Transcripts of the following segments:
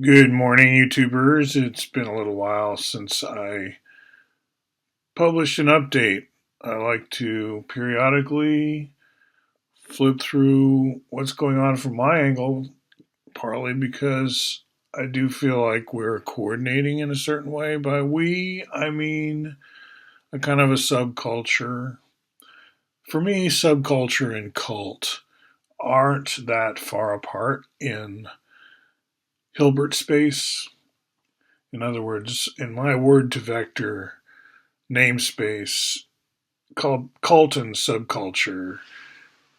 Good morning, YouTubers. It's been a little while since I published an update. I like to periodically flip through what's going on from my angle, partly because I do feel like we're coordinating in a certain way. By we, I mean a kind of a subculture. For me, subculture and cult aren't that far apart in Hilbert space. In other words, in my word to vector namespace, cult and subculture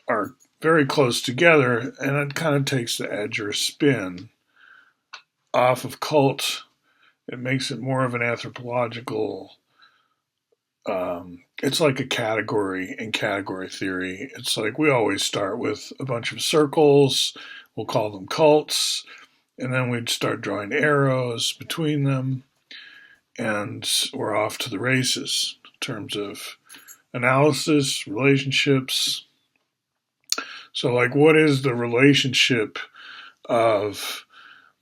are very close together, and it kind of takes the edge or spin off of cult. It makes it more of an anthropological. It's like a category in category theory. It's like we always start with a bunch of circles. We'll call them cults, and then we'd start drawing arrows between them, and we're off to the races in terms of analysis, relationships. So, like, what is the relationship of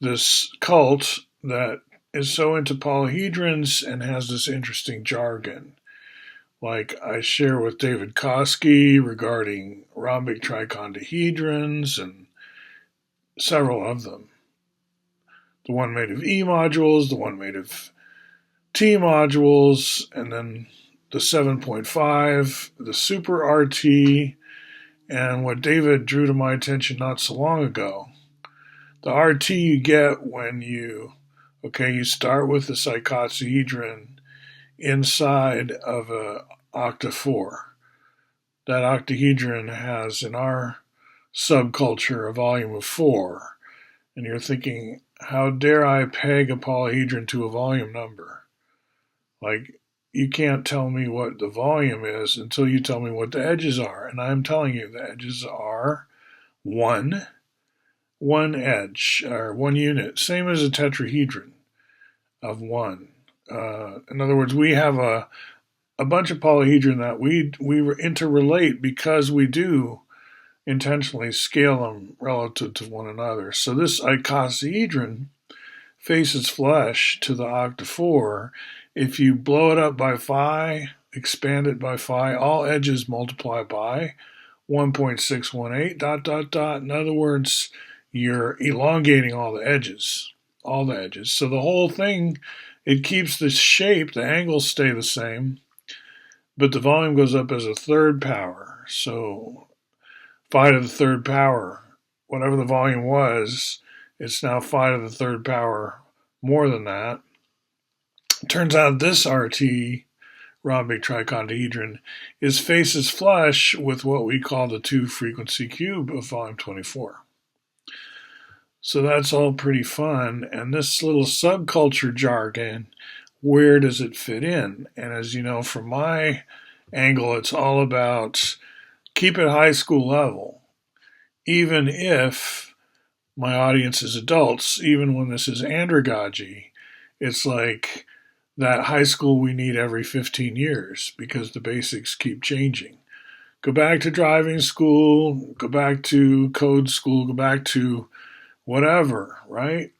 this cult that is so into polyhedrons and has this interesting jargon? Like, I share with David Koski regarding rhombic trichondahedrons and several of them. The one made of E modules, the one made of T modules, and then the 7.5, the super RT, and what David drew to my attention not so long ago. The RT you get when you start with the icosahedron inside of a octa 4. That octahedron has, in our subculture, a volume of 4. And you're thinking, how dare I peg a polyhedron to a volume number? Like, you can't tell me what the volume is until you tell me what the edges are. And I'm telling you, the edges are one edge, or one unit, same as a tetrahedron of one. In other words, we have a bunch of polyhedron that we interrelate because we do intentionally scale them relative to one another. So this icosahedron faces flush to the octa 4. If you blow it up by phi, expand it by phi, all edges multiply by 1.618 dot dot dot. In other words, you're elongating all the edges. So the whole thing, it keeps the shape, the angles stay the same, but the volume goes up as a third power. So phi to the third power, whatever the volume was, it's now phi to the third power more than that. It turns out this RT, rhombic trichondahedron, is faces flush with what we call the 2 frequency cube of volume 24. So that's all pretty fun. And this little subculture jargon, where does it fit in? And as you know, from my angle, it's all about keep it high school level. Even if my audience is adults, even when this is andragogy, it's like that high school we need every 15 years because the basics keep changing. Go back to driving school, go back to code school, go back to whatever, right?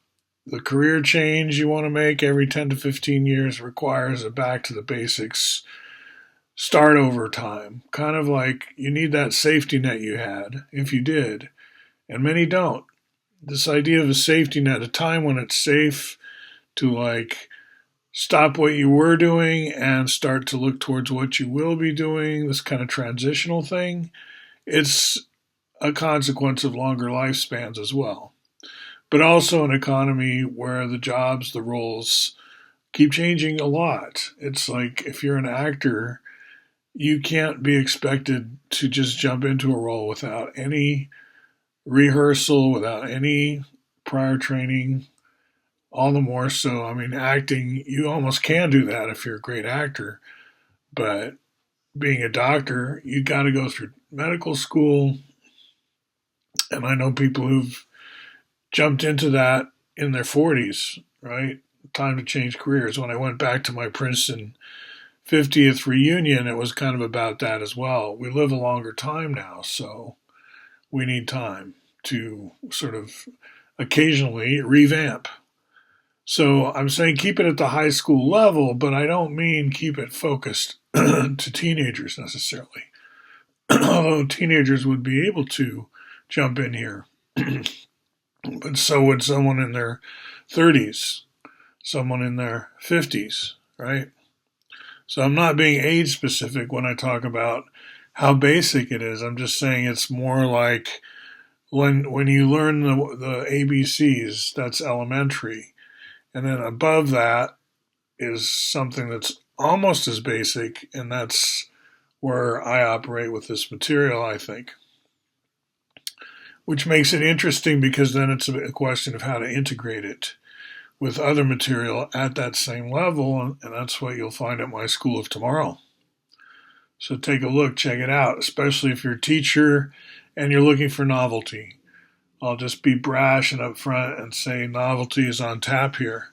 The career change you want to make every 10 to 15 years requires a back to the basics, start over time. Kind of like you need that safety net you had, if you did, and many don't. This idea of a safety net, a time when it's safe to like stop what you were doing and start to look towards what you will be doing, this kind of transitional thing, it's a consequence of longer lifespans as well. But also an economy where the jobs, the roles keep changing a lot. It's like if you're an actor, you can't be expected to just jump into a role without any rehearsal, without any prior training. All the more so, I mean, acting, you almost can do that if you're a great actor, but being a doctor, you got to go through medical school. And I know people who've jumped into that in their 40s, right? Time to change careers. When I went back to my Princeton 50th reunion, it was kind of about that as well. We live a longer time now, so we need time to sort of occasionally revamp. So I'm saying keep it at the high school level, but I don't mean keep it focused to teenagers necessarily. Although teenagers would be able to jump in here, but so would someone in their 30s, someone in their 50s, right? So I'm not being age specific when I talk about how basic it is. I'm just saying it's more like when you learn the ABCs, that's elementary. And then above that is something that's almost as basic, and that's where I operate with this material, I think. Which makes it interesting because then it's a question of how to integrate it with other material at that same level, and that's what you'll find at my School of Tomorrow. So take a look, check it out, especially if you're a teacher and you're looking for novelty. I'll just be brash and upfront and say novelty is on tap here.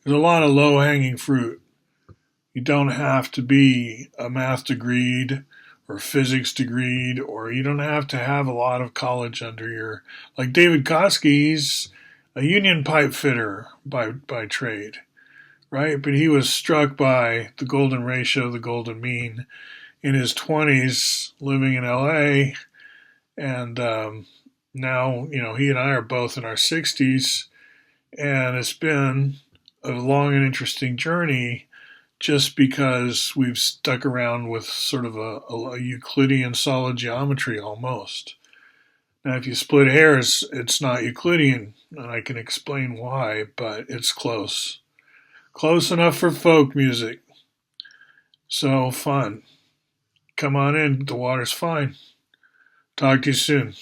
There's a lot of low hanging fruit. You don't have to be a math degreed or physics degreed, or you don't have to have a lot of college under your. Like David Koski, he's a union pipe fitter by trade, right? But he was struck by the golden ratio, the golden mean, in his 20s living in LA. And now, he and I are both in our 60s, and it's been a long and interesting journey just because we've stuck around with sort of a Euclidean solid geometry almost. Now, if you split hairs, it's not Euclidean, and I can explain why, but it's close. Close enough for folk music. So fun. Come on in, the water's fine. Talk to you soon.